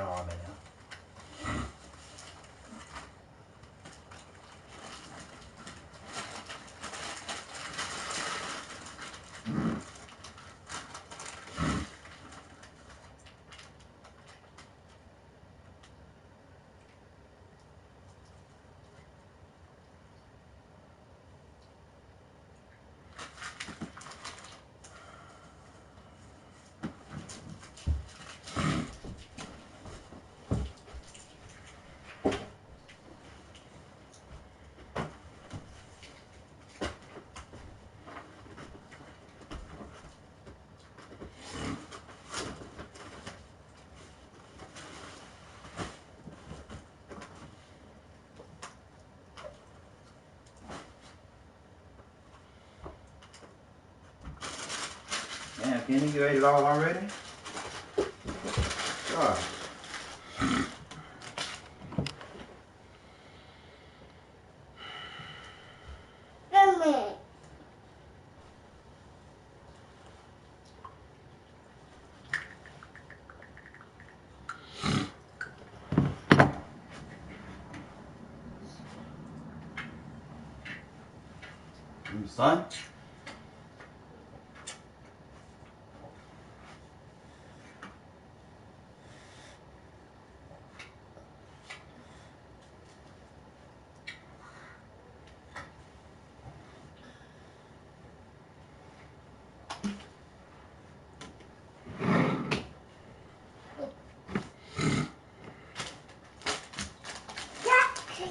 Oh, man. Damn, Kenny, you ate it all already? God. Son?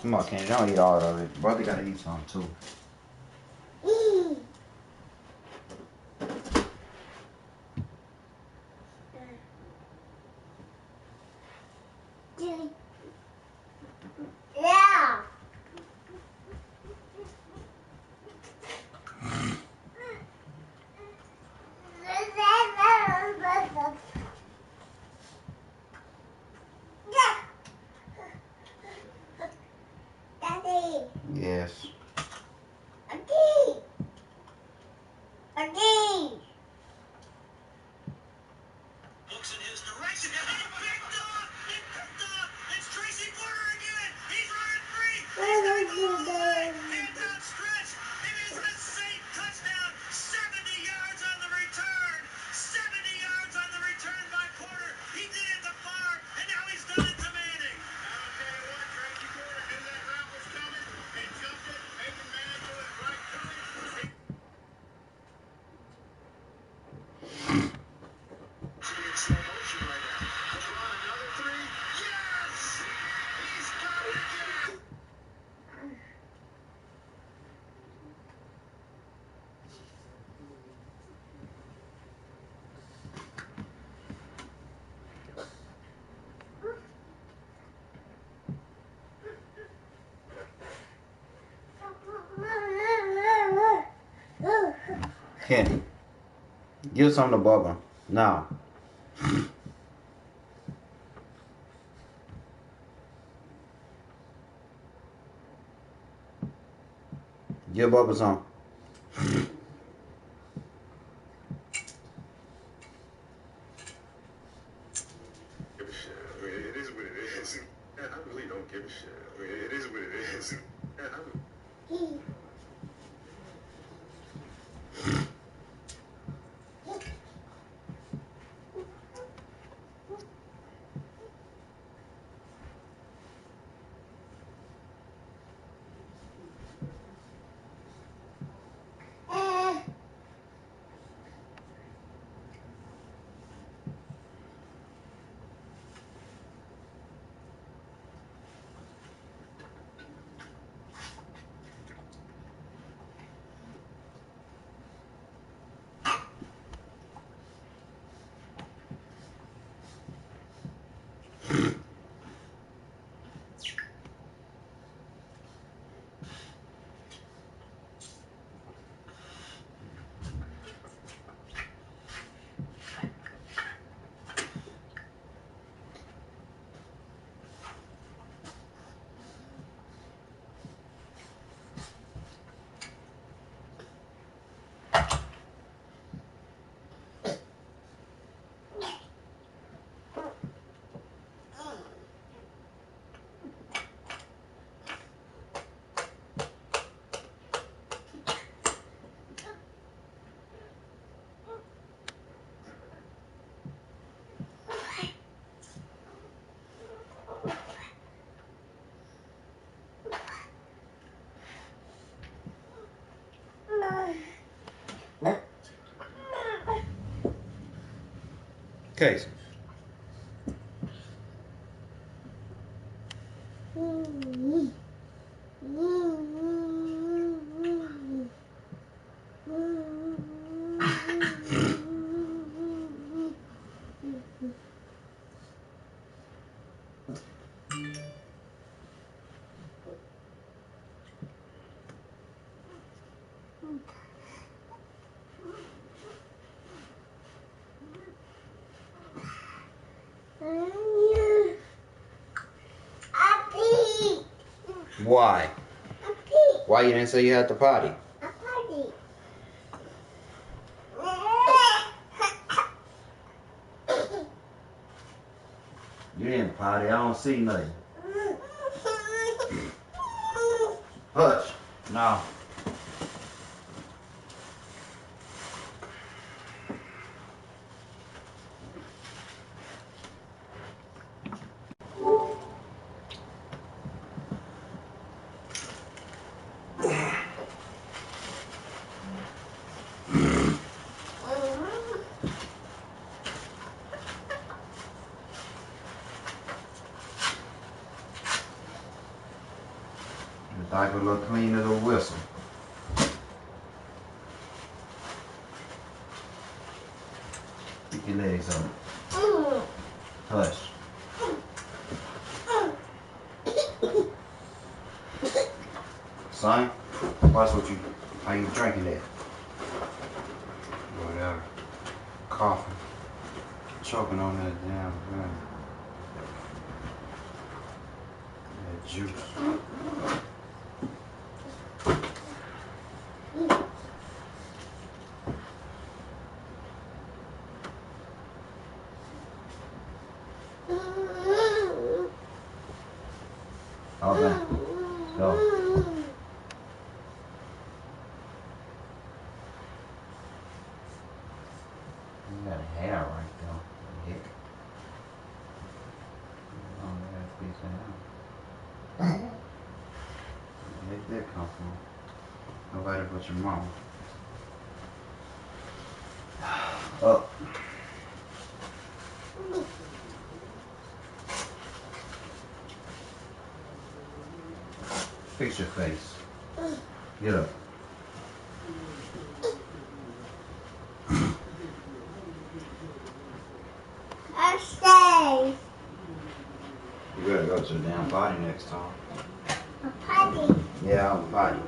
Come on, Kenny, don't eat all of it. Brother gotta eat some too. Yeah. Daddy. Yes. Daddy. Daddy. Looks in his direction, and he picked off! He picked off! It's Tracy Porter again! He's running free! He's gonna go all the way! Hands outstretched! It is the same touchdown! 70 yards on the return! 70 yards on the return by Porter! He did it to Favre, and now he's done it to Manning! I'll tell you what, Tracy Porter knew that route was coming, and jumped it, making Manning do it right to him. In slow motion right now. LeBron, another three. Yes! He's got it again! Kenny, give some to Bubba. Now. Give Bubba some. Give a shit. I mean, it is what it is. I really don't give a shit. I mean, it is what it is. Casey. Why? Why you didn't say you had to potty? You didn't potty. I don't see nothing. Hush. No. The diaper look clean as a whistle. Pick your legs up. Hush. Son, watch how you drinking that. Whatever. Coughing. Choking on that damn thing. That juice. All done. Go. You got a hair right there. Heck. Long ass piece of hair. Where did that come from? Nobody but your mama. Up. Fix your face. Get up. Upstairs. You better go to the damn potty next time. A potty. Yeah, I'm potty.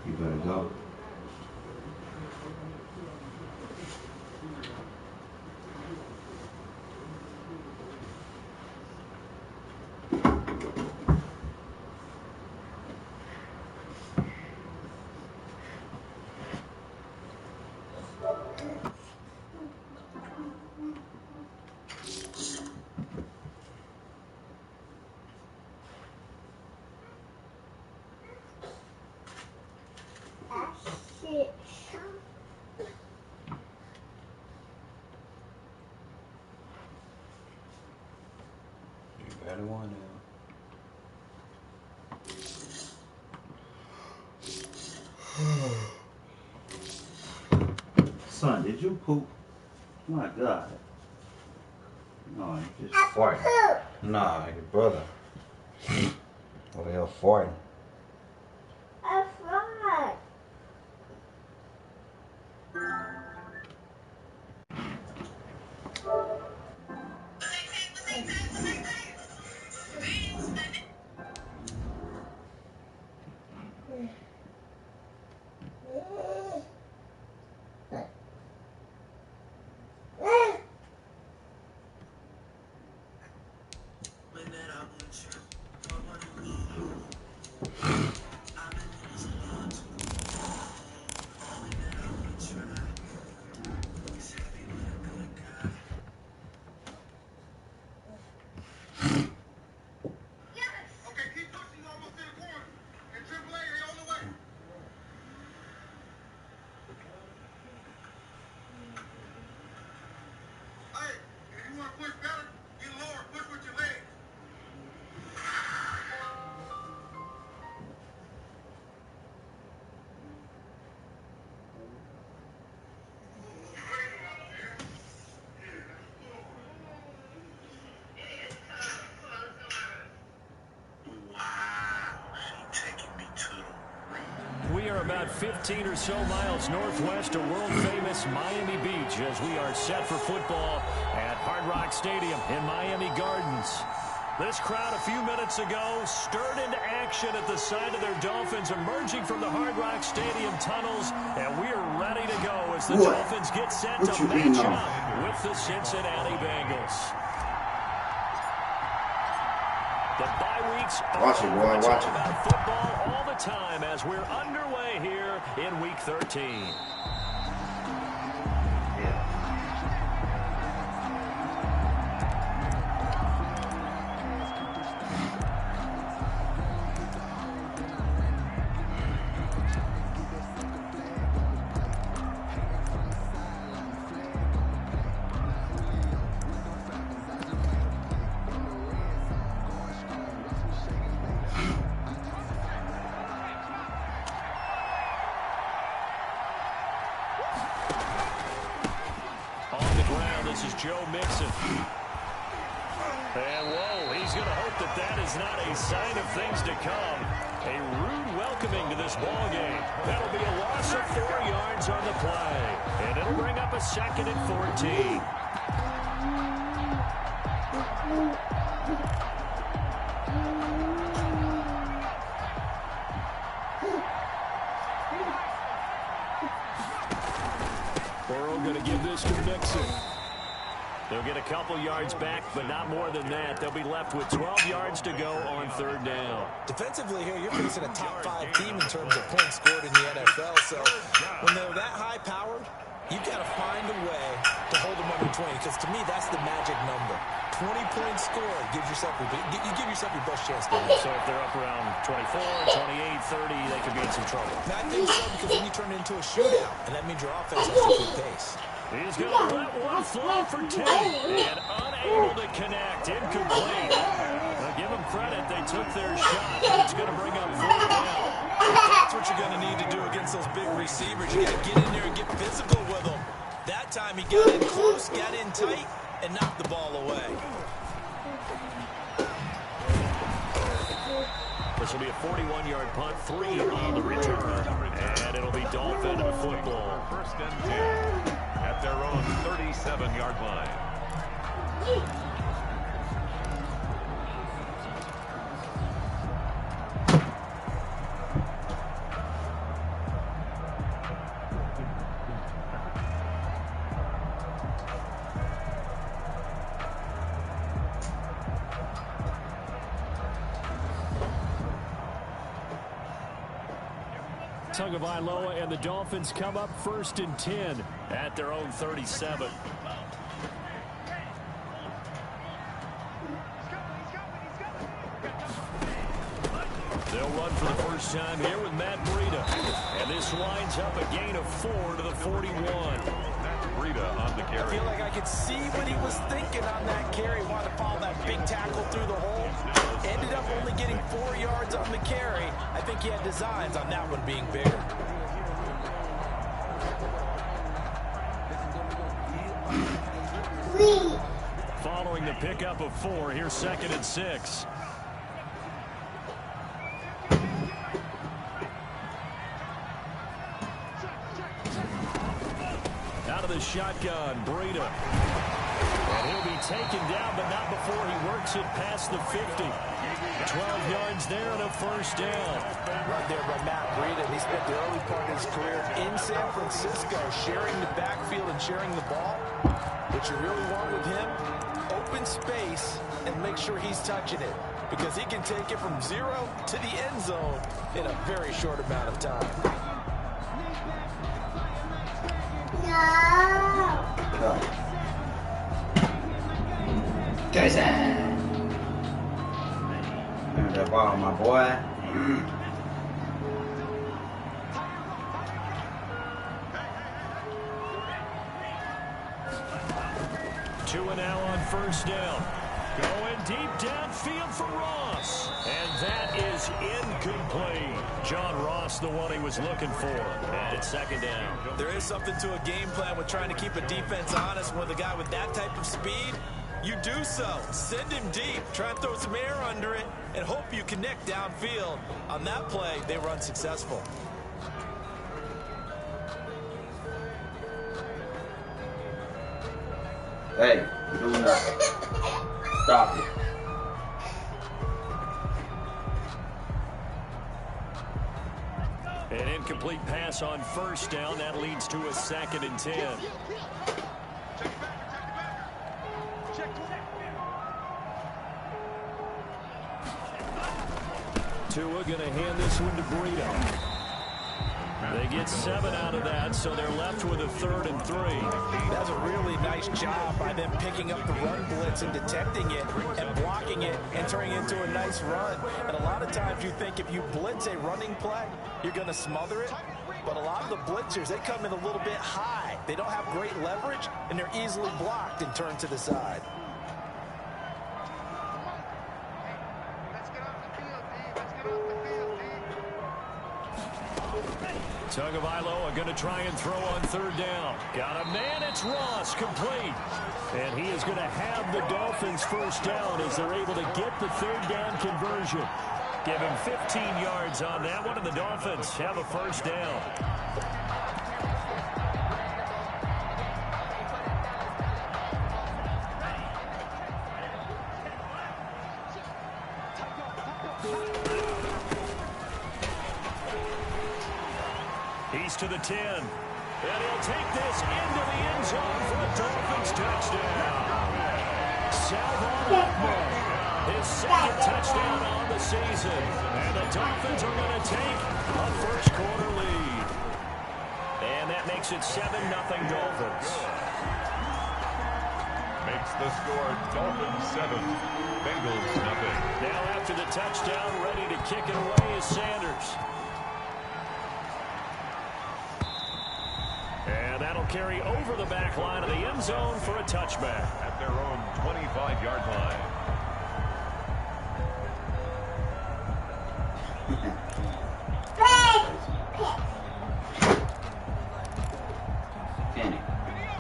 You better go. Shit. You better want to. Son, did you poop? My God. No, you just farting. Nah, your brother. Over here farting. A frog. about 15 or so miles northwest of world-famous Miami Beach as we are set for football at Hard Rock Stadium in Miami Gardens. This crowd a few minutes ago stirred into action at the side of their Dolphins emerging from the Hard Rock Stadium tunnels, and we are ready to go as the Dolphins get set to match up with the Cincinnati Bengals. The bye weeks are watch it, boy. Watch it. About football all the time as we're underway here in Week 13. This is Joe Mixon. And whoa, he's going to hope that that is not a sign of things to come. A rude welcoming to this ball game. That'll be a loss of 4 yards on the play. And it'll bring up a 2nd and 14. Burrow going to give this to Mixon. They'll get a couple yards back, but not more than that. They'll be left with 12 yards to go on 3rd down. Defensively here, you're facing a top 5 team in terms of points scored in the NFL. So when they're that high-powered, you've got to find a way to hold them under 20. Because to me, that's the magic number. 20 points scored gives yourself you give yourself your best chance to win. So if they're up around 24, 28, 30, they could be in some trouble. And I think so, because then you turn it into a shootout, and that means your offense has to keep pace. He's going to let one fly for 10 and unable to connect. Incomplete. Now give them credit. They took their shot, and it's going to bring up 4th down. That's what you're going to need to do against those big receivers. You got to get in there and get physical with them. That time he got in close, got in tight, and knocked the ball away. This will be a 41-yard punt, 3 on the return. And it'll be Dolphin football. 1st and 10 at their own 37-yard line. Tagovailoa and the Dolphins come up 1st and 10 at their own 37. They'll run for the first time here with Matt Breida. And this winds up a gain of 4 to the 41. Matt Breida on the carry. I feel like I could see what he was thinking on that carry. Wanted to follow that big tackle through the hole. Ended up only getting 4 yards on the carry. I think he had designs on that one being bigger. Following the pickup of 4, here's 2nd and 6. Out of the shotgun, Breida. And he'll be taken down, but not before he works it past the 50. 12 yards there and a 1st down. Right there by Matt Breida. He spent the early part of his career in San Francisco, sharing the backfield and sharing the ball. What you really want with him, open space and make sure he's touching it, because he can take it from 0 to the end zone in a very short amount of time. No. Jason! Remember that ball, my boy. 2 now on 1st down. Going deep downfield for Ross. And that is incomplete. John Ross, the one he was looking for. And it's 2nd down. There is something to a game plan with trying to keep a defense honest. With a guy with that type of speed, you do so. Send him deep. Try and throw some air under it, and hope you connect downfield. On that play, they were unsuccessful. Hey, you're doing nothing. Stop it. An incomplete pass on first down. That leads to a 2nd and 10. Tua going to hand this one to Burrito. They get 7 out of that, so they're left with a 3rd and 3. That's a really nice job by them picking up the run blitz and detecting it and blocking it and turning it into a nice run. And a lot of times you think if you blitz a running play, you're going to smother it. But a lot of the blitzers, they come in a little bit high. They don't have great leverage, and they're easily blocked and turned to the side. Tagovailoa are going to try and throw on 3rd down. Got a man, it's Ross, complete. And he is going to have the Dolphins 1st down as they're able to get the 3rd down conversion. Give him 15 yards on that one, and the Dolphins have a 1st down. He's to the 10. And he'll take this into the end zone for a Dolphins touchdown. Salvon Ahmed, his 2nd touchdown on the season. And the Dolphins are going to take a 1st quarter lead. And that makes it 7-0 Dolphins. Makes the score Dolphins 7, Bengals nothing. Now after the touchdown, ready to kick it away is Sanders. And that'll carry over the back line of the end zone for a touchback. At their own 25-yard line.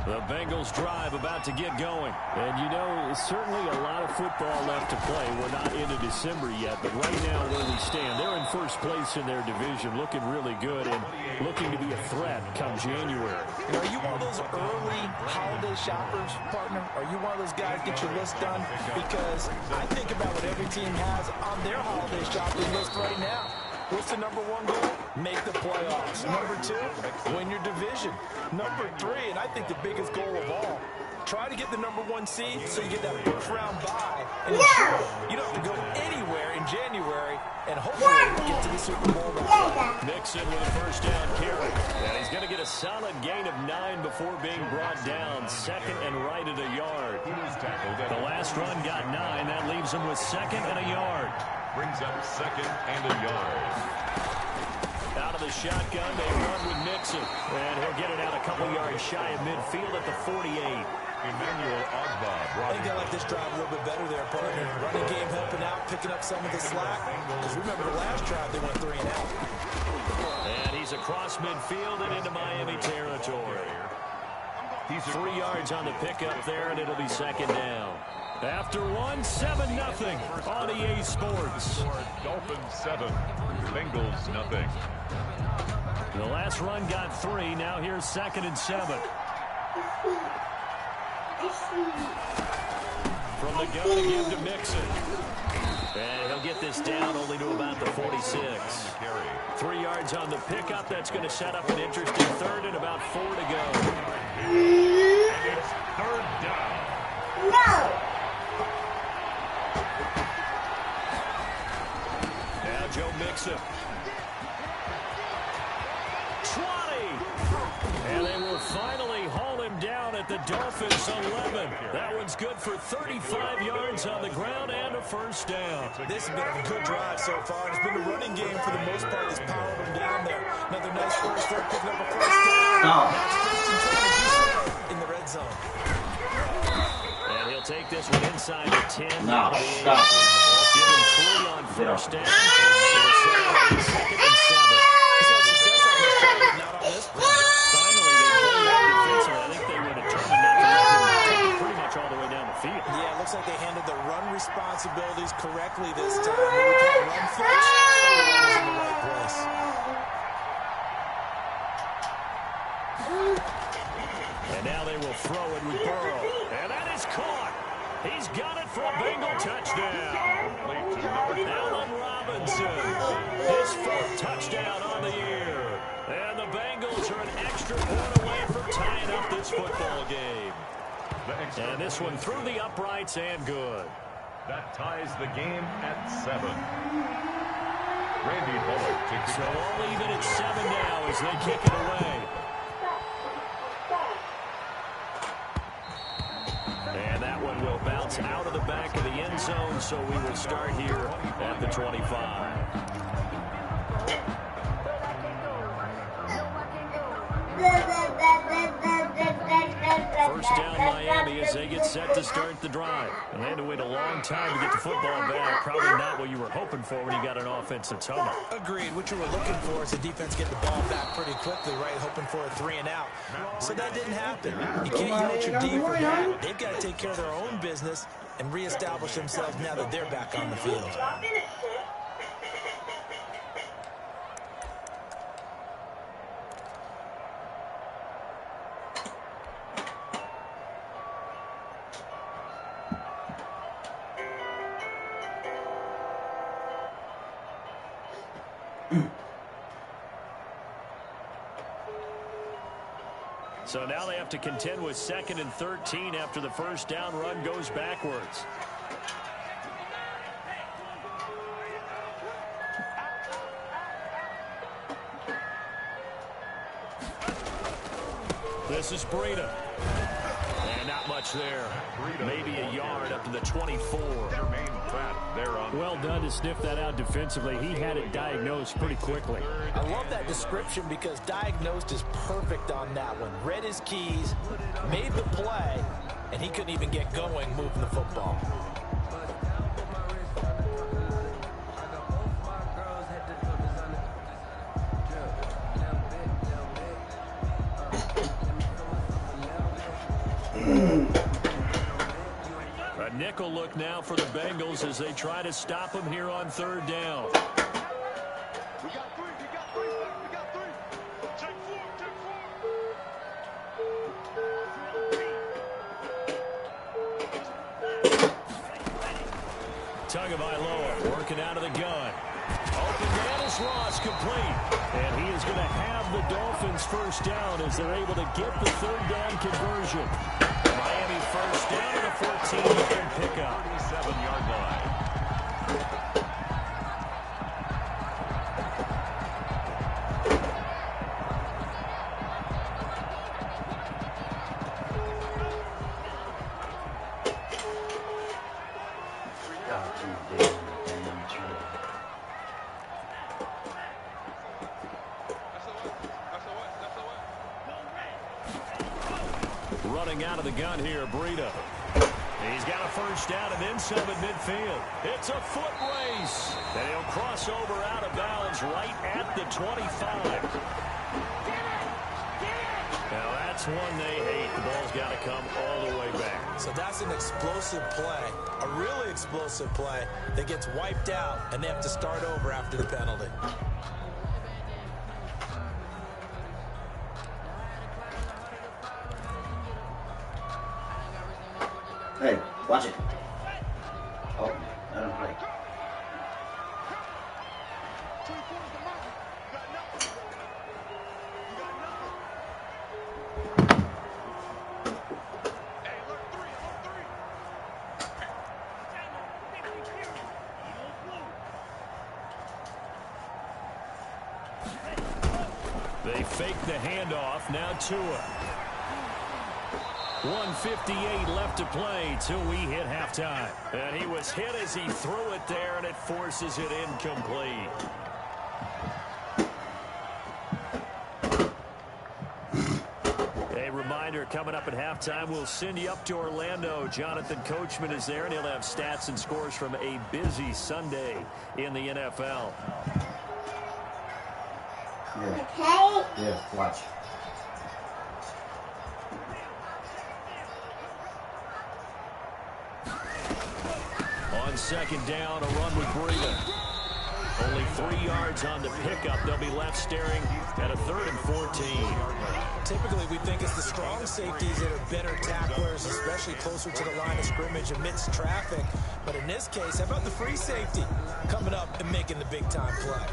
The Bengals drive about to get going. And you know, certainly a lot of football left to play. We're not into December yet, but right now where we stand, they're in 1st place in their division, looking really good and looking to be a threat come January. And are you one of those early holiday shoppers, partner? Are you one of those guys get your list done? Because I think about what every team has on their holiday shopping list right now. What's the #1 goal? Make the playoffs. #2, win your division. #3, and I think the biggest goal of all, try to get the #1 seed so you get that 1st round bye. And ensure you don't have to go anywhere in January and hopefully get to the Super Bowl. Mixon with a 1st down carry. And he's going to get a solid gain of 9 before being brought down. 2nd and right at a yard. The last run got 9. That leaves him with 2nd and a yard. Brings up 2nd and a yard. Out of the shotgun, they run with Mixon. And he'll get it out a couple yards shy of midfield at the 48. Emmanuel Ogba I think I like this drive a little bit better there, partner. Running game helping out, picking up some of the slack. Because remember the last drive, they went 3 and out. And he's across midfield and into Miami territory. He's 3 yards on the pickup there, and it'll be 2nd down. After one, 7-0 on EA Sports. Dolphins 7, Bengals nothing. The last run got 3. Now here's 2nd and 7. From the gun to give to Mixon. And he'll get this down only to about the 46. 3 yards on the pickup. That's going to set up an interesting 3rd and about 4 to go. And it's 3rd down. No. Now Joe Mixon. 20. And they will finally haul him down at the Dolphins 11. That one's good for 35 yards on the ground and a 1st down. This has been a good drive so far. It's been the running game for the most part that's powered him down there. Another nice 1st down, picking up a 1st down. No. That's 1st and 10, as you said, in the red zone. And he'll take this one inside the 10. No, stop. Give him 3 on 1st down. So 2nd and 7. He's had success on this drive, not on this one. Finally, they pulled out defensively. I think they were determined not to let him take it pretty much all the way down the field. Yeah, it looks like they handled the run responsibilities correctly this time. What we call run fix, everyone was in the right place. And now they will throw it with Burrow. And that is He's got it for a Bengal touchdown. Allen Robinson, his 4th touchdown on the year. And the Bengals are an extra point away from tying up this football game. And this one through the uprights and good. That ties the game at 7. Randy Bullock takes So all even at 7 now as they kick it away. And that one will bounce out of the back of the end zone, so we will start here at the 25. First down Miami as they get set to start the drive. And they had to wait a long time to get the football back. Probably not what you were hoping for when you got an offensive tunnel. Agreed. What you were looking for is the defense get the ball back pretty quickly, right? Hoping for a 3 and out. So that didn't happen. You can't yell at your D for that. They've got to take care of their own business and reestablish themselves now that they're back on the field. So now they have to contend with 2nd and 13 after the first down run goes backwards. This is Breida. And not much there. Maybe a yard up to the 24. Well done to sniff that out defensively. He had it diagnosed pretty quickly. I love that description because diagnosed is perfect on that one. Read his keys, made the play, and he couldn't even get going moving the football. A nickel look now for the Bengals as they try to stop him here on 3rd down. Tagovailoa working out of the gun. Open man is Ross, complete. And he is going to have the Dolphins first down as they're able to get the 3rd down conversion. Miami first down to the 14-yard pickup. 37-yard line. Running out of the gun here, Breida. He's got a first down and then some at midfield. It's a foot race. And he'll cross over out of bounds right at the 25. Now that's one they hate. The ball's got to come all the way back. So that's an explosive play, a really explosive play that gets wiped out, and they have to start over after the penalty. Hey, watch it. Oh, I don't like. They fake the handoff. Now Tua. 1:58 left to play till we hit halftime. And he was hit as he threw it there, and it forces it incomplete. A reminder, coming up at halftime, we'll send you up to Orlando. Jonathan Coachman is there, and he'll have stats and scores from a busy Sunday in the NFL. Yeah. Yeah, watch. On second down, a run with Breida. Only 3 yards on the pickup. They'll be left staring at a 3rd and 14. Typically, we think it's the strong safeties that are better tacklers, especially closer to the line of scrimmage amidst traffic. But in this case, how about the free safety coming up and making the big-time play?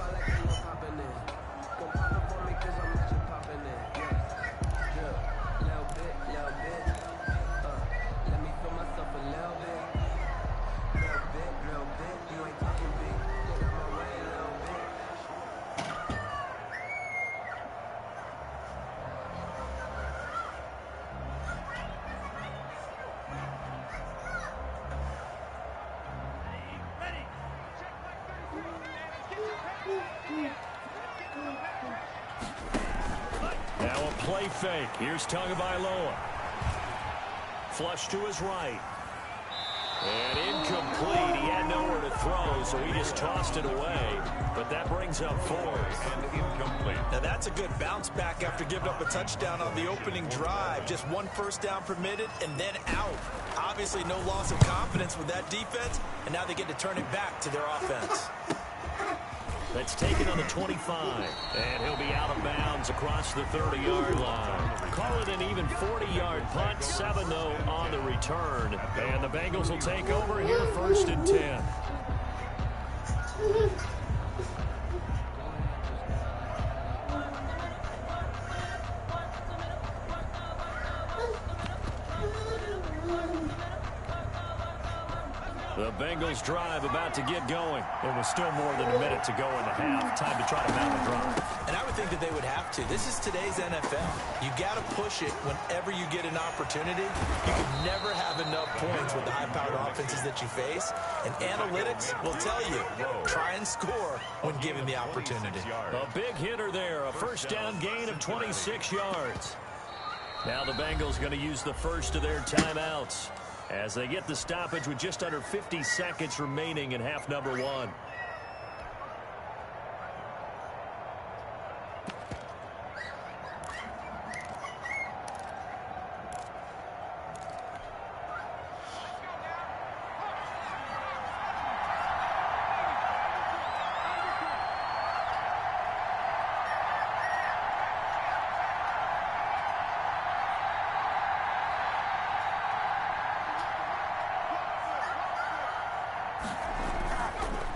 Now a play fake. Here's Tagovailoa. Flush to his right. And incomplete. He had nowhere to throw, so he just tossed it away. But that brings up 4th. And incomplete. Now that's a good bounce back after giving up a touchdown on the opening drive. Just 1 first down permitted and then out. Obviously no loss of confidence with that defense, and now they get to turn it back to their offense. That's taken on the 25, and he'll be out of bounds across the 30-yard line. Call it an even 40-yard punt, 7 though on the return, and the Bengals will take over here 1st and 10. The Bengals drive about to get going. There was still more than a minute to go in the half. Time to try to mount a drive. And I would think that they would have to. This is today's NFL. You got to push it whenever you get an opportunity. You can never have enough points with the high-powered offenses that you face. And analytics will tell you, try and score when given the opportunity. A big hitter there. A first down gain of 26 yards. Now the Bengals going to use the first of their timeouts as they get the stoppage with just under 50 seconds remaining in half number 1.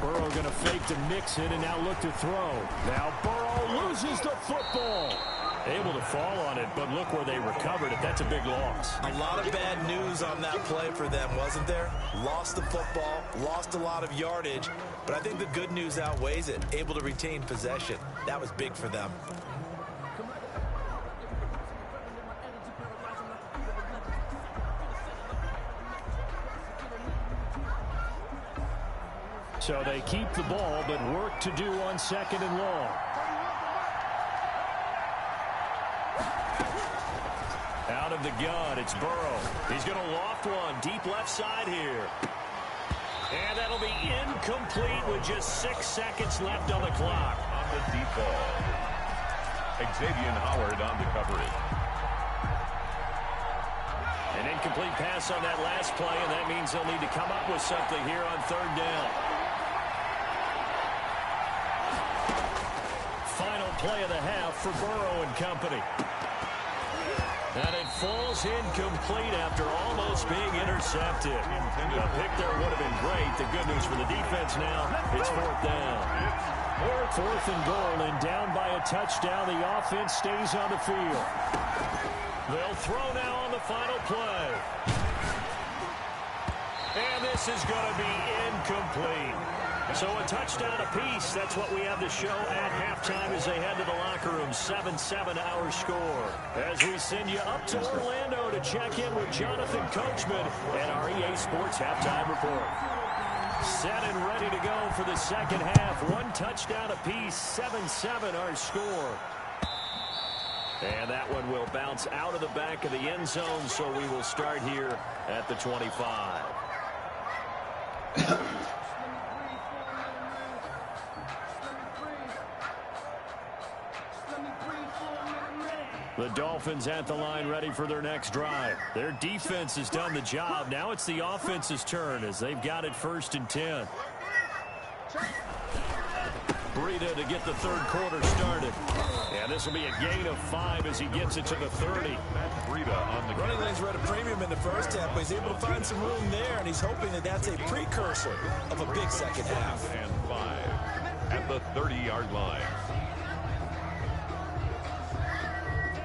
Burrow going to fake to Mixon and now look to throw. Now Burrow loses the football. Able to fall on it, but look where they recovered it. That's a big loss. A lot of bad news on that play for them, wasn't there? Lost the football, lost a lot of yardage, but I think the good news outweighs it. Able to retain possession. That was big for them. So they keep the ball, but work to do on 2nd and long. Out of the gun, it's Burrow. He's going to loft one deep left side here. And that'll be incomplete with just 6 seconds left on the clock. On the deep ball. Xavier Howard on the coverage. An incomplete pass on that last play, and that means they'll need to come up with something here on 3rd down. Final play of the half for Burrow and company. And it falls incomplete after almost being intercepted. The pick there would have been great. The good news for the defense now, it's 4th down. 4th and goal, and down by a touchdown. The offense stays on the field. They'll throw now on the final play. And this is going to be incomplete. So a touchdown apiece. That's what we have to show at halftime as they head to the locker room. 7-7 our score. As we send you up to Orlando to check in with Jonathan Coachman and our EA Sports Halftime Report. Set and ready to go for the second half. 1 touchdown apiece. 7-7 our score. And that one will bounce out of the back of the end zone, so we will start here at the 25. The Dolphins at the line ready for their next drive. Their defense has done the job. Now it's the offense's turn as they've got it 1st and 10. Breida to get the third quarter started. And this will be a gain of 5 as he gets it to the 30. Breida on the Running lanes were at a premium in the first half, but he's able to find some room there, and he's hoping that that's a precursor of a big second half. and 5 at the 30-yard line.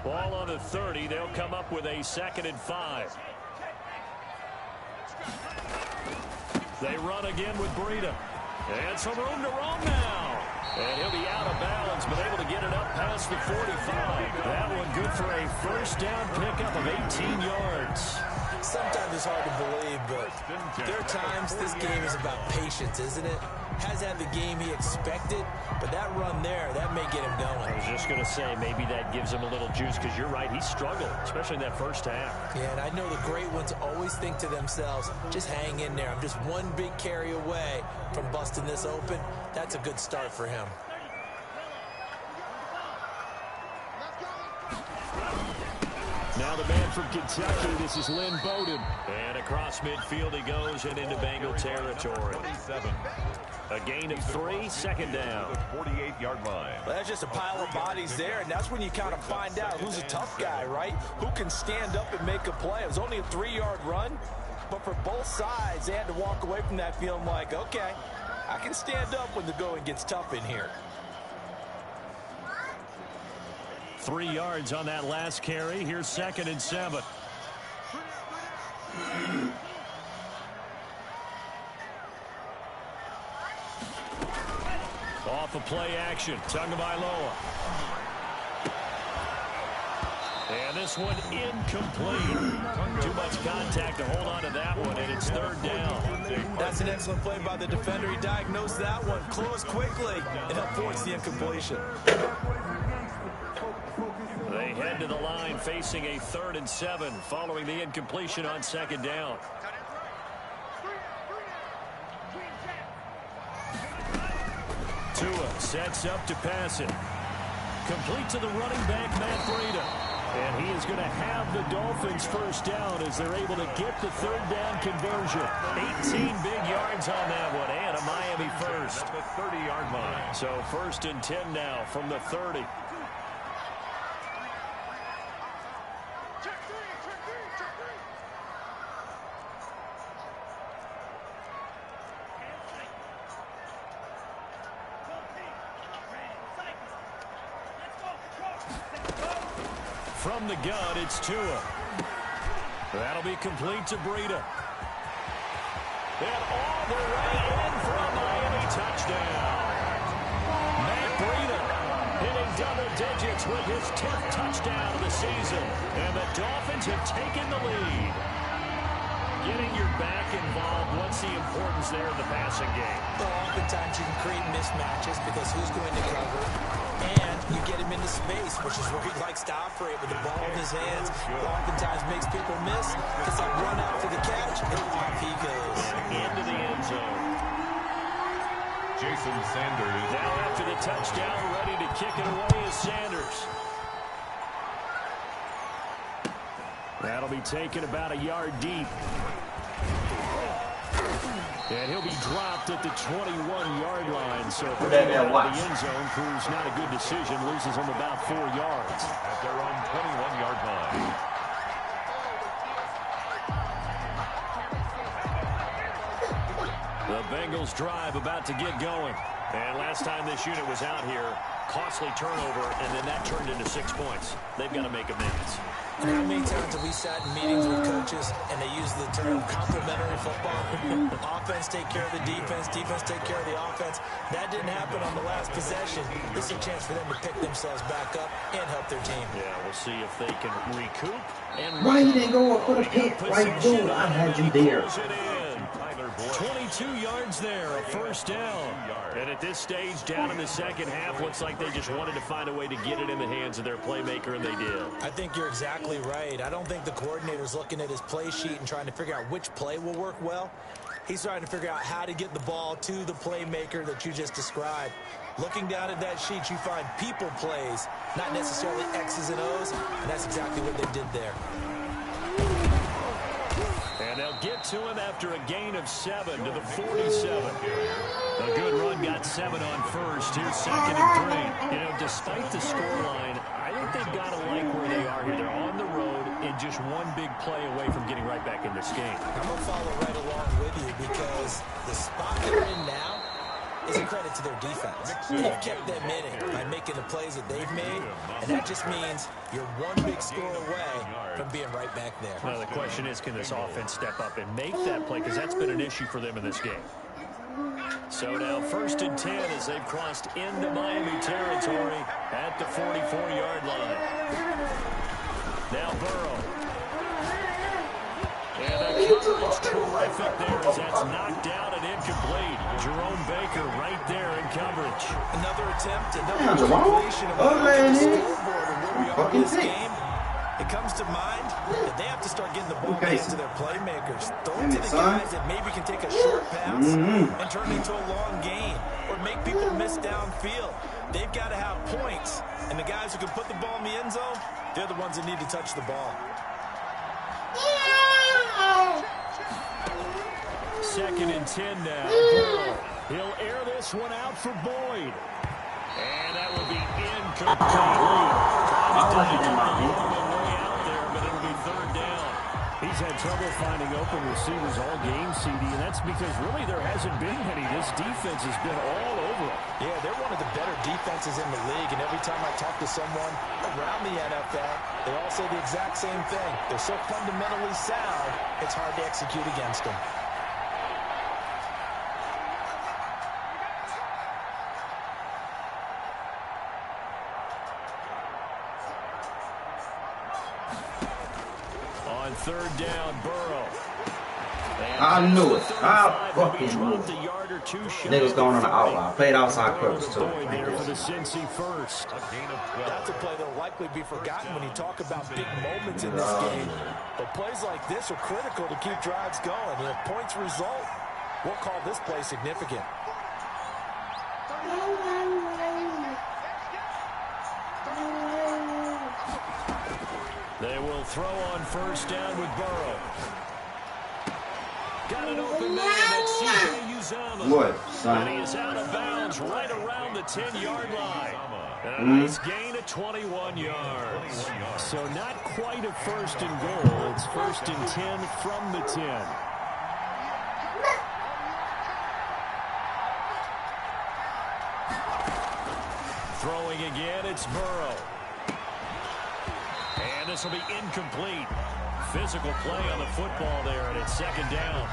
Ball on the 30. They'll come up with a 2nd and 5. They run again with Breida. And some room to roam now. And he'll be out of bounds, but able to get it up past the 45. That one good for a first down pickup of 18 yards. Sometimes it's hard to believe, but there are times this game is about patience, isn't it? Has had the game he expected, but that run there, that may get him going. I was just going to say, maybe that gives him a little juice, because you're right, he struggled, especially in that first half. Yeah, and I know the great ones always think to themselves, just hang in there. I'm just one big carry away from busting this open. That's a good start for him. Now the man from Kentucky, this is Lynn Bowden. And across midfield he goes and into Bengal territory. 27. A gain of 3, 2nd down. The 48-yard line. Well, that's just a pile of bodies there, and that's when you kind of find out who's a tough guy, right? Who can stand up and make a play. It was only a 3-yard run, but for both sides, they had to walk away from that feeling like, okay, I can stand up when the going gets tough in here. 3 yards on that last carry. Here's 2nd and 7. Off of play action. Tagovailoa. And this one incomplete. Too much contact to hold on to that one, and it's 3rd down. That's an excellent play by the defender. He diagnosed that one, closed quickly, and helped force the incompletion. They head to the line facing a 3rd and 7 following the incompletion on 2nd down. Tua sets up to pass it. Complete to the running back, Matt Breida. And he is going to have the Dolphins first down as they're able to get the 3rd down conversion. 18 big yards on that one, and a Miami first. At the 30-yard line. So 1st and 10 now from the 30. From the gun, it's Tua. That'll be complete to Breida. And all the way in for a Miami touchdown. Matt Breida hitting double digits with his 10th touchdown of the season. And the Dolphins have taken the lead. Getting your back involved, what's the importance there in the passing game? Well, oftentimes you can create mismatches because who's going to cover, and you get him into space, which is where he likes to operate with the ball in his hands. Oftentimes makes people miss because they run out for the catch, and off he goes. Into the end zone. Jason Sanders. Now after the touchdown, ready to kick it away is Sanders. That'll be taken about a yard deep. And he'll be dropped at the 21-yard line. So if they get out of the end zone, proves not a good decision. Loses them about 4 yards. At their own 21-yard line. The Bengals drive about to get going. And last time this unit was out here, costly turnover, and then that turned into 6 points. They've got to make amends. And how many times have we sat in meetings with coaches and they use the term complementary football? Offense take care of the defense, defense take care of the offense. That didn't happen on the last possession. This is a chance for them to pick themselves back up and help their team. Yeah, we'll see if they can recoup. And why you didn't go up for the pick? Right, dude, I had you there. 22 yards there, a first down. And at this stage, down in the second half, looks like they just wanted to find a way to get it in the hands of their playmaker, and they did. I think you're exactly right. I don't think the coordinator's looking at his play sheet and trying to figure out which play will work well. He's trying to figure out how to get the ball to the playmaker that you just described. Looking down at that sheet, you find people plays, not necessarily X's and O's, and that's exactly what they did there. And They'll get to him after a gain of 7 to the 47. A good run got 7 on first. Here's 2nd and 3. You know, despite the scoreline, I think they've got to like where they are here. They're on the road and just one big play away from getting right back in this game. I'm going to follow right along with you because the spot they're in now is a credit to their defense. They've kept them in it by making the plays that they've made, and that just means you're one big score away from being right back there. Well, the question is, can this offense step up and make that play? Because that's been an issue for them in this game. So now 1st and 10 as they've crossed into Miami territory at the 44-yard line. Now Burrow. And the coverage terrific there as that's knocked out and incomplete. Jerome Baker right there in coverage. Another attempt, another completion of the scoreboard and where we are in this game. It comes to mind that they have to start getting the ball into their playmakers. Throw it to the guys that maybe can take a short pass and turn it into a long gain or make people miss downfield. They've got to have points, and the guys who can put the ball in the end zone, they're the ones that need to touch the ball. 2nd and 10 now. Burrow. He'll air this one out for Boyd. And that will be incomplete. He's had trouble finding open receivers all game, CD, and that's because really there hasn't been any. This defense has been all over them. Yeah, they're one of the better defenses in the league, and every time I talk to someone around the NFL, they all say the exact same thing. They're so fundamentally sound, it's hard to execute against them. On 3rd down, Burrow. I knew it. I fucking knew it. Niggas going on the outlaw. Played outside purpose too. There for the Cincy first. That's a play that'll likely be forgotten when you talk about big moments in this game. But plays like this are critical to keep drives going. And if points result, we'll call this play significant. They will throw on 1st down with Burrow. Got an open man. That's C.J. Uzomah. What, son? And he is out of bounds right around the 10-yard line. And a nice gain of 21 yards. So not quite a 1st and goal. It's 1st and 10 from the 10. Throwing again, it's Burrow. And this will be incomplete. Physical play on the football there, and it's 2nd down.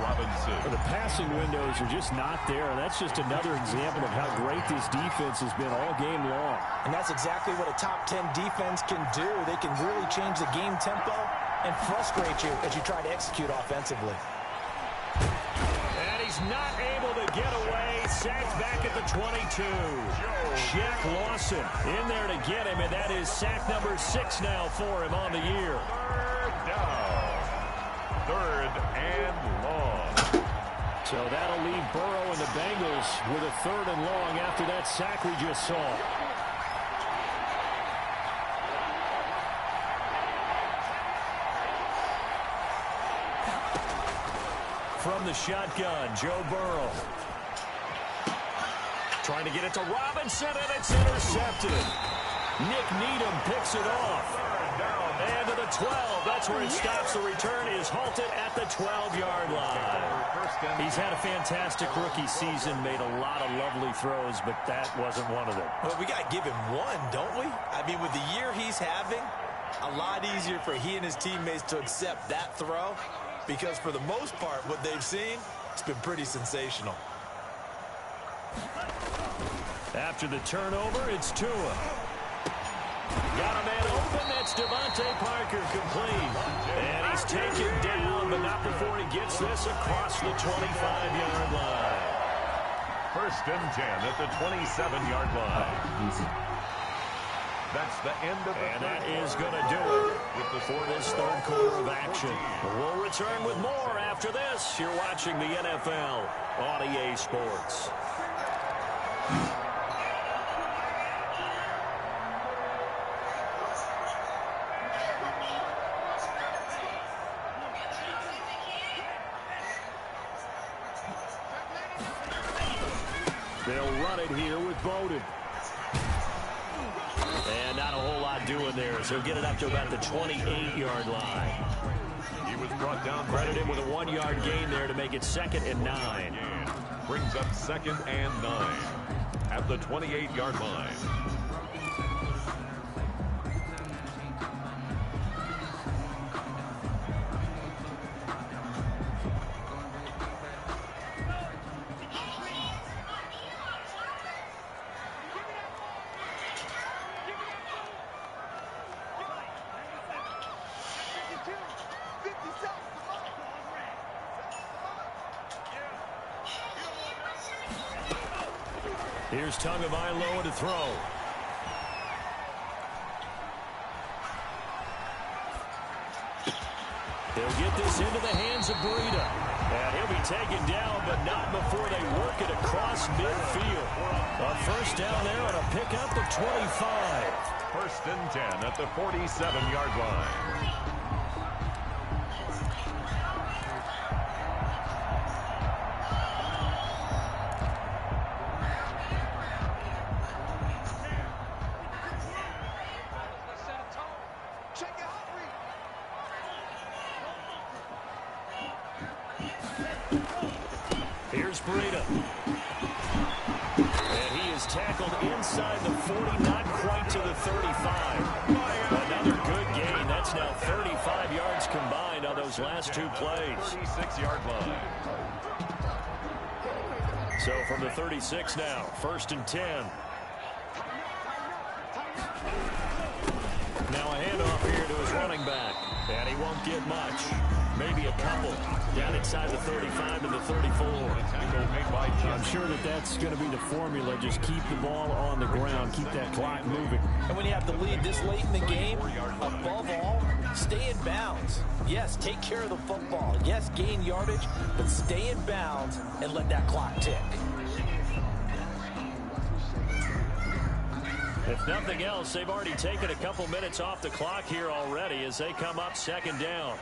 Well, the passing windows are just not there, and that's just another example of how great this defense has been all game long. And that's exactly what a top 10 defense can do. They can really change the game tempo and frustrate you as you try to execute offensively. And he's not able to get away. Sacked back at the 22. Shaq Lawson in there to get him, and that is sack number 6 now for him on the year. 3rd down. 3rd and long. So that'll leave Burrow and the Bengals with a 3rd and long after that sack we just saw. From the shotgun, Joe Burrow. Trying to get it to Robinson, and it's intercepted. Nick Needham picks it off. And to the 12. That's where it stops. The return is halted at the 12-yard line. He's had a fantastic rookie season, made a lot of lovely throws, but that wasn't one of them. Well, we got to give him one, don't we? I mean, with the year he's having, a lot easier for he and his teammates to accept that throw because for the most part, what they've seen, it's been pretty sensational. After the turnover, it's Tua. Got a man open. That's Devontae Parker complete. And he's taken down, but not before he gets this across the 25-yard line. 1st and 10 at the 27-yard line. Easy. That's the end of the And that is going to do it for this 3rd quarter of action. We'll return with more after this. You're watching the NFL on EA Sports. They'll run it here with Bowden. And not a whole lot doing there, so he'll get it up to about the 28-yard line. He was brought down. Credit him with a 1-yard gain there to make it 2nd and 9. Brings up 2nd and 9 at the 28-yard line. Here's Tagovailoa to throw. He'll get this into the hands of Breida. And he'll be taken down, but not before they work it across midfield. A first down there on a pickup to 25. 1st and 10 at the 47-yard line. Here's Breida. And he is tackled inside the 40, not quite to the 35. Another good gain. That's now 35 yards combined on those last 2 plays. 36-yard line. So from the 36 now, 1st and 10. Now a handoff here to his running back. And he won't get much. Maybe a couple. Down inside the 35 to the 34. I'm sure that that's going to be the formula. Just keep the ball on the ground. Keep that clock moving. And when you have the lead this late in the game, above all, stay in bounds. Yes, take care of the football. Yes, gain yardage, but stay in bounds and let that clock tick. If nothing else, they've already taken a couple minutes off the clock here already as they come up 2nd down.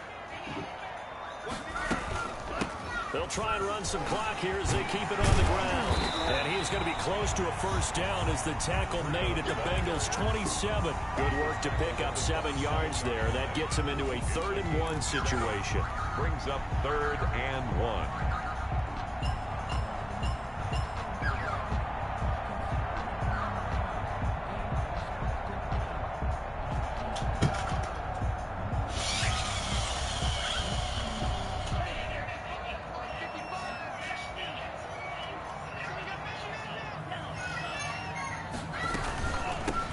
They'll try and run some clock here as they keep it on the ground. And he is going to be close to a first down as the tackle made at the Bengals 27. Good work to pick up 7 yards there. That gets him into a 3rd and 1 situation. Brings up 3rd and 1.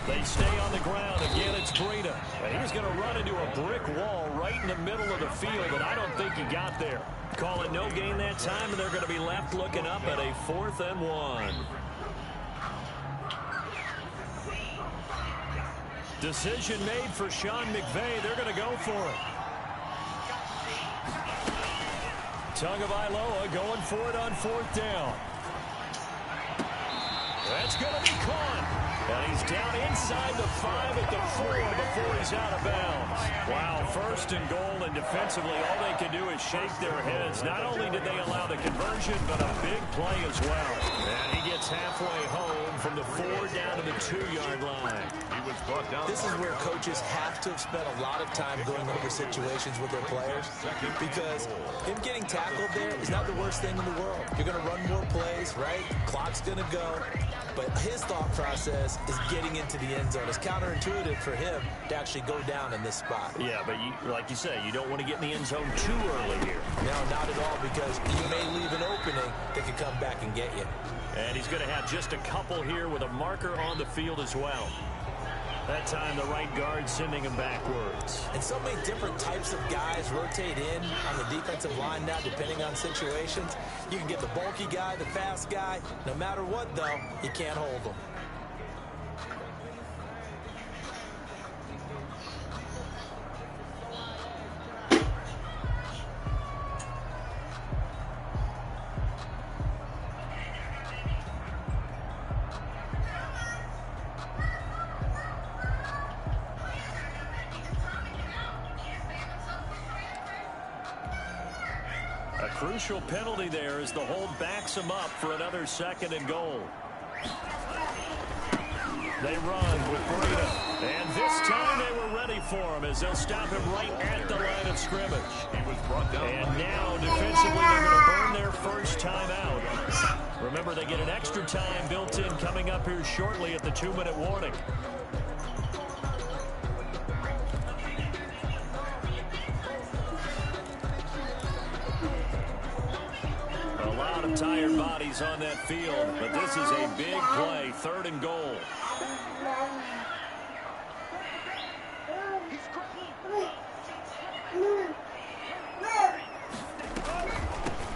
They stay on the ground. Again, it's Breida. And he's going to run into a brick wall right in the middle of the field, and I don't think he got there. Call it no gain that time, and they're going to be left looking up at a 4th and 1. Decision made for Sean McVay. They're going to go for it. Tagovailoa going for it on 4th down. That's going to be caught. And he's down inside the 5 at the 4 before he's out of bounds. Wow, 1st and goal, and defensively all they can do is shake their heads. Not only did they allow the conversion, but a big play as well. And he gets halfway home from the 4 down to the 2-yard line. He was brought down. This is where coaches have to have spent a lot of time going over situations with their players, because him getting tackled there is not the worst thing in the world. You're going to run more plays, right? Clock's going to go. But his thought process is getting into the end zone. It's counterintuitive for him to actually go down in this spot. Yeah, but like you say, you don't want to get in the end zone too early here. No, not at all, because you may leave an opening that could come back and get you. And he's going to have just a couple here with a marker on the field as well. That time the right guard sending him backwards. And so many different types of guys rotate in on the defensive line now, depending on situations. You can get the bulky guy, the fast guy. No matter what, though, you can't hold them. A crucial penalty there as the hold backs him up for another 2nd and goal. They run with Breda. And this time they were ready for him as they'll stop him right at the line of scrimmage. He was brought down. And now defensively they're going to burn their first time out. Remember, they get an extra time built in coming up here shortly at the 2-minute warning. A lot of tired bodies on that field, but this is a big play, 3rd and goal.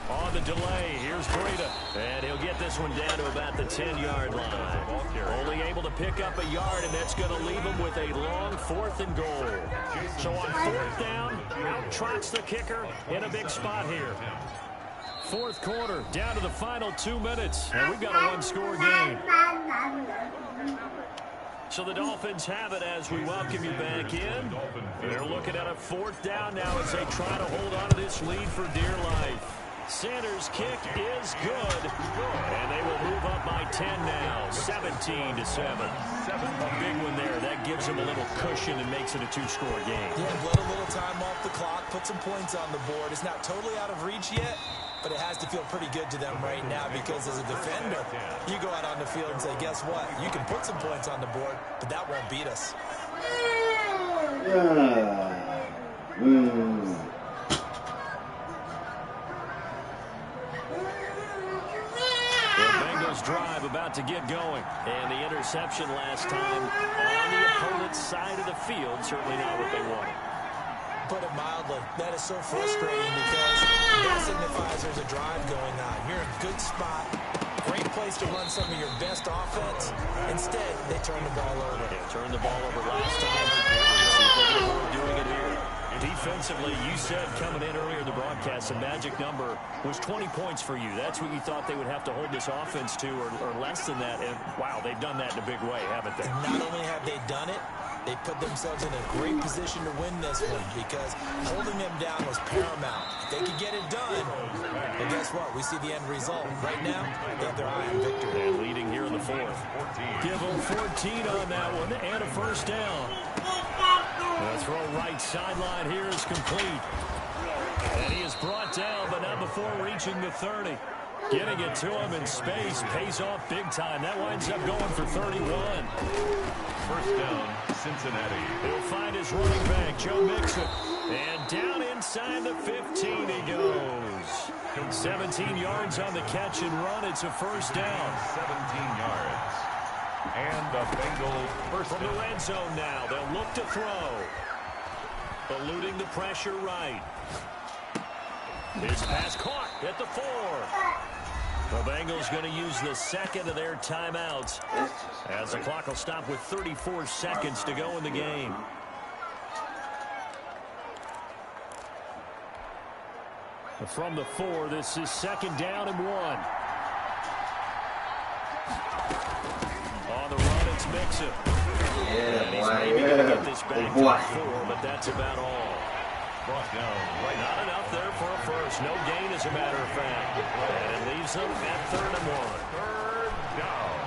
On the delay, here's Breda, and he'll get this one down to about the 10-yard line. Only able to pick up a yard, and that's going to leave him with a long 4th and goal. So on 4th down, out trots the kicker in a big spot here. 4th quarter, down to the final 2 minutes, and we've got a 1-score game. So the Dolphins have it as we welcome you back in. They're looking at a 4th down now as they try to hold on to this lead for dear life. Sanders' kick is good, and they will move up by 10 now, 17-7. A big one there. That gives them a little cushion and makes it a 2-score game. Yeah, let a little time off the clock, put some points on the board. It's not totally out of reach yet, but it has to feel pretty good to them right now because as a defender, you go out on the field and say, guess what? You can put some points on the board, but that won't beat us. Drive about to get going, and the interception last time on the opponent's side of the field, certainly not what they wanted. Put it mildly, that is so frustrating because that signifies there's a drive going on. You're in a good spot, great place to run some of your best offense. Instead, they turn the ball over. Yeah, turned the ball over last time. We'll see if they can avoid doing it here. Defensively, you said coming in earlier in the broadcast, the magic number was 20 points for you. That's what you thought they would have to hold this offense to, or less than that. And, wow, they've done that in a big way, haven't they? And not only have they done it, they put themselves in a great position to win this one because holding them down was paramount. If they could get it done, well, guess what? We see the end result. Right now, they have their eye on victory. And leading here in the 4th. Give them 14 on that one and a 1st down. The throw right sideline here is complete. And he is brought down, but not before reaching the 30. Getting it to him in space pays off big time. That winds up going for 31. 1st down, Cincinnati. He'll find his running back, Joe Mixon. And down inside the 15 he goes. 17 yards on the catch and run. It's a 1st down. 17 yards. And the Bengals first from the red zone now. They'll look to throw. Eluding the pressure right. His pass caught at the 4. The Bengals going to use the 2nd of their timeouts as the clock will stop with 34 seconds to go in the game. From the 4, this is 2nd down and 1. On the run, it's Mixon. Yeah, and he's boy. maybe going to get this back to the 4, but that's about all. brought down right. Not enough there for a first. No gain, as a matter of fact. And it leaves them at 3rd and 1. 3rd down.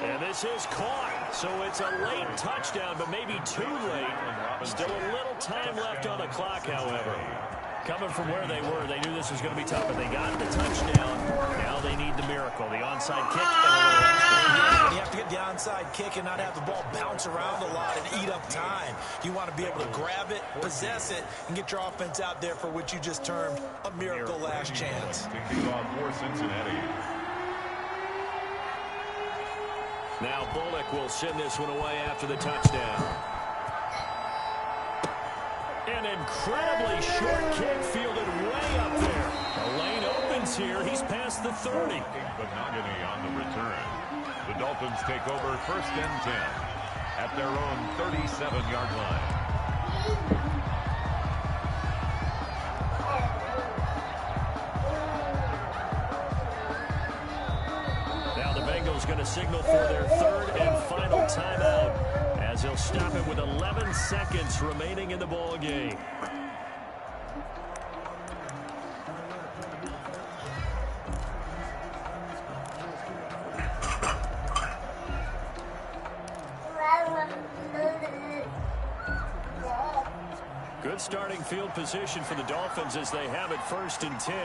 And this is caught. So it's a late touchdown, but maybe too late. Still a little time left on the clock, however. Coming from where they were, they knew this was going to be tough, but they got the touchdown. Now they need the miracle, the onside kick. And you have to get the onside kick and not have the ball bounce around a lot and eat up time. You want to be able to grab it, possess it, and get your offense out there for what you just termed a miracle last chance. Kicking off for Cincinnati. Now Bullock will send this one away after the touchdown. An incredibly short kick fielded way up there. The lane opens here. He's past the 30. Benogany on the return. The Dolphins take over 1st and 10 at their own 37-yard line. Now the Bengals going to signal for their 3rd and final timeout as they'll stop it with 11 seconds remaining in the ball game. Good starting field position for the Dolphins as they have it 1st and 10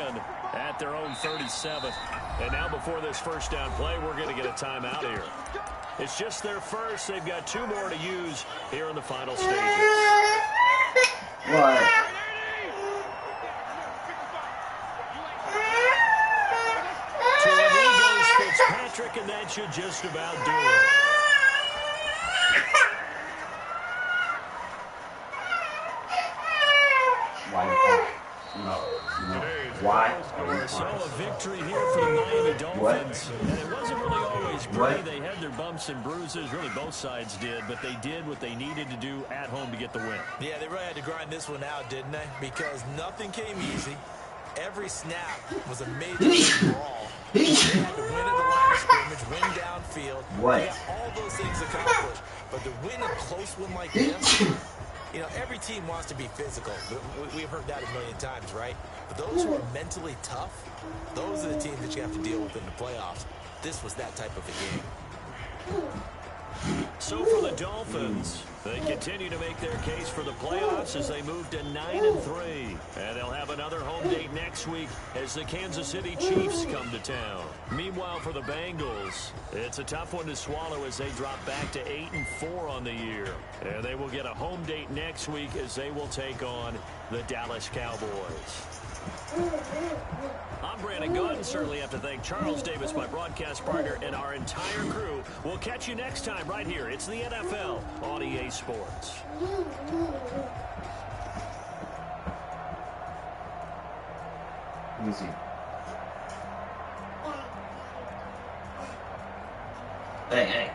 at their own 37. And now before this first down play, we're going to get a timeout here. It's just their first. They've got 2 more to use here in the final stages. What? To an Eagles, Fitzpatrick, and that should just about do it. Why? So a victory here for the Miami Dolphins. And it wasn't really always pretty. They had their bumps and bruises. Really, both sides did. But they did what they needed to do at home to get the win. Yeah, they really had to grind this one out, didn't they? Because nothing came easy. Every snap was a major brawl. They had to win at the line of scrimmage, win downfield. What? They got all those things accomplished. But to win a close one like this, you know, every team wants to be physical. We've heard that a million times, right? But those who are mentally tough, those are the teams that you have to deal with in the playoffs. This was that type of a game. So for the Dolphins, they continue to make their case for the playoffs as they move to 9-3. And they'll have another home date next week as the Kansas City Chiefs come to town. Meanwhile, for the Bengals, it's a tough one to swallow as they drop back to 8-4 on the year. And they will get a home date next week as they will take on the Dallas Cowboys. I'm Brandon Gunn. Certainly have to thank Charles Davis, my broadcast partner, and our entire crew. We'll catch you next time right here. It's the NFL on EA Sports. Easy. Hey.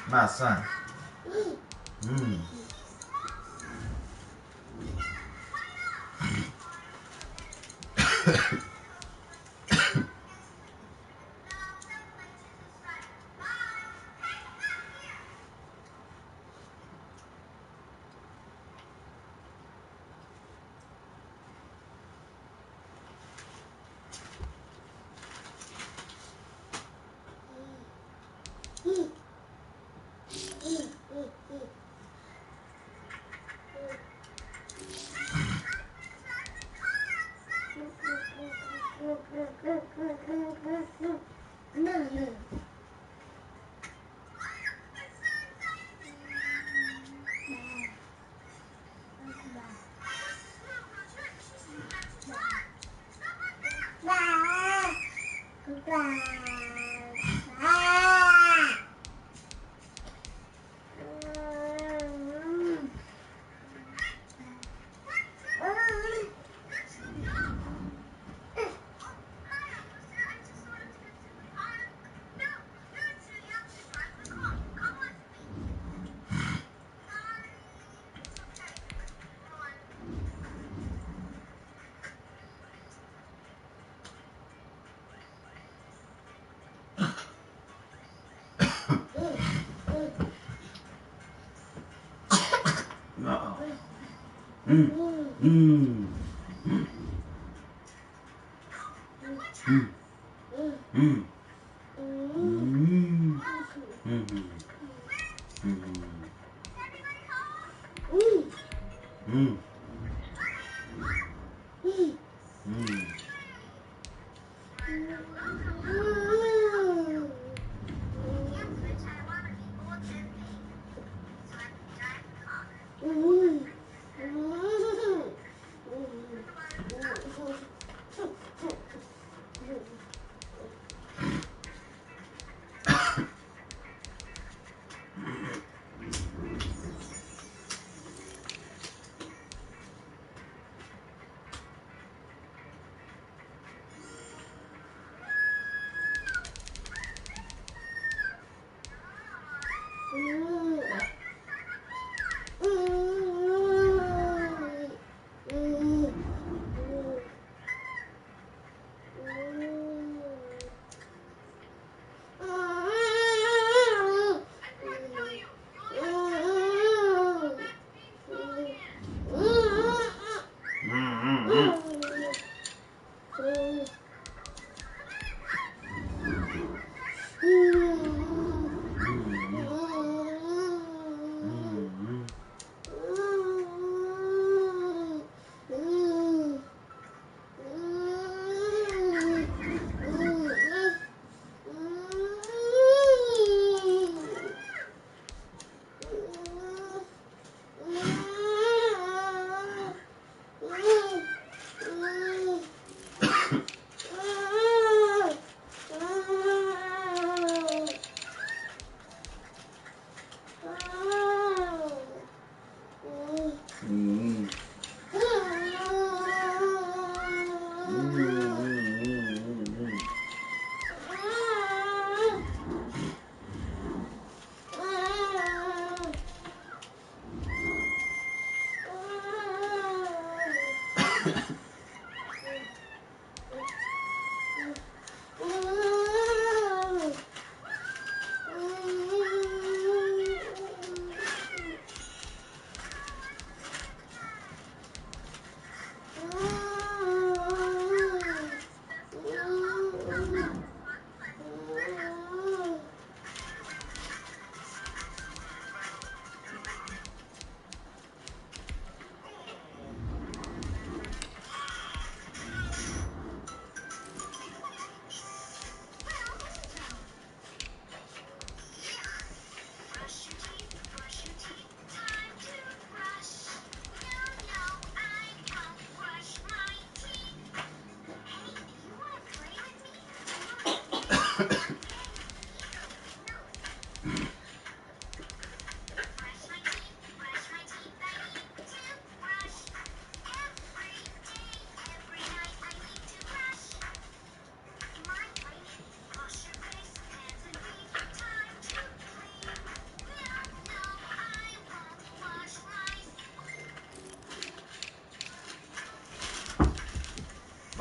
My son.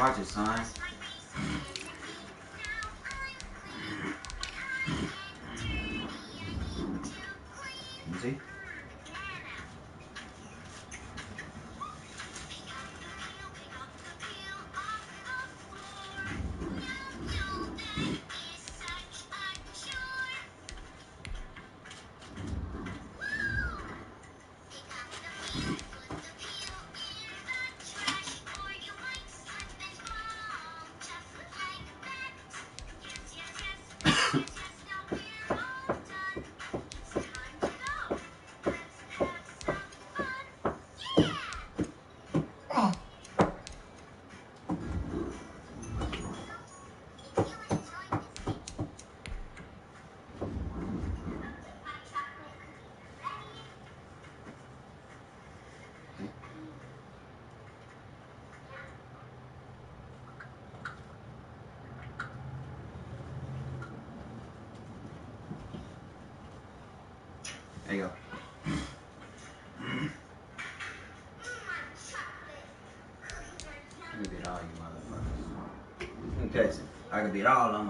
Watch it, son. You see? There you go. I can beat all you motherfuckers. Let me catch it. I can beat all them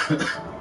motherfuckers.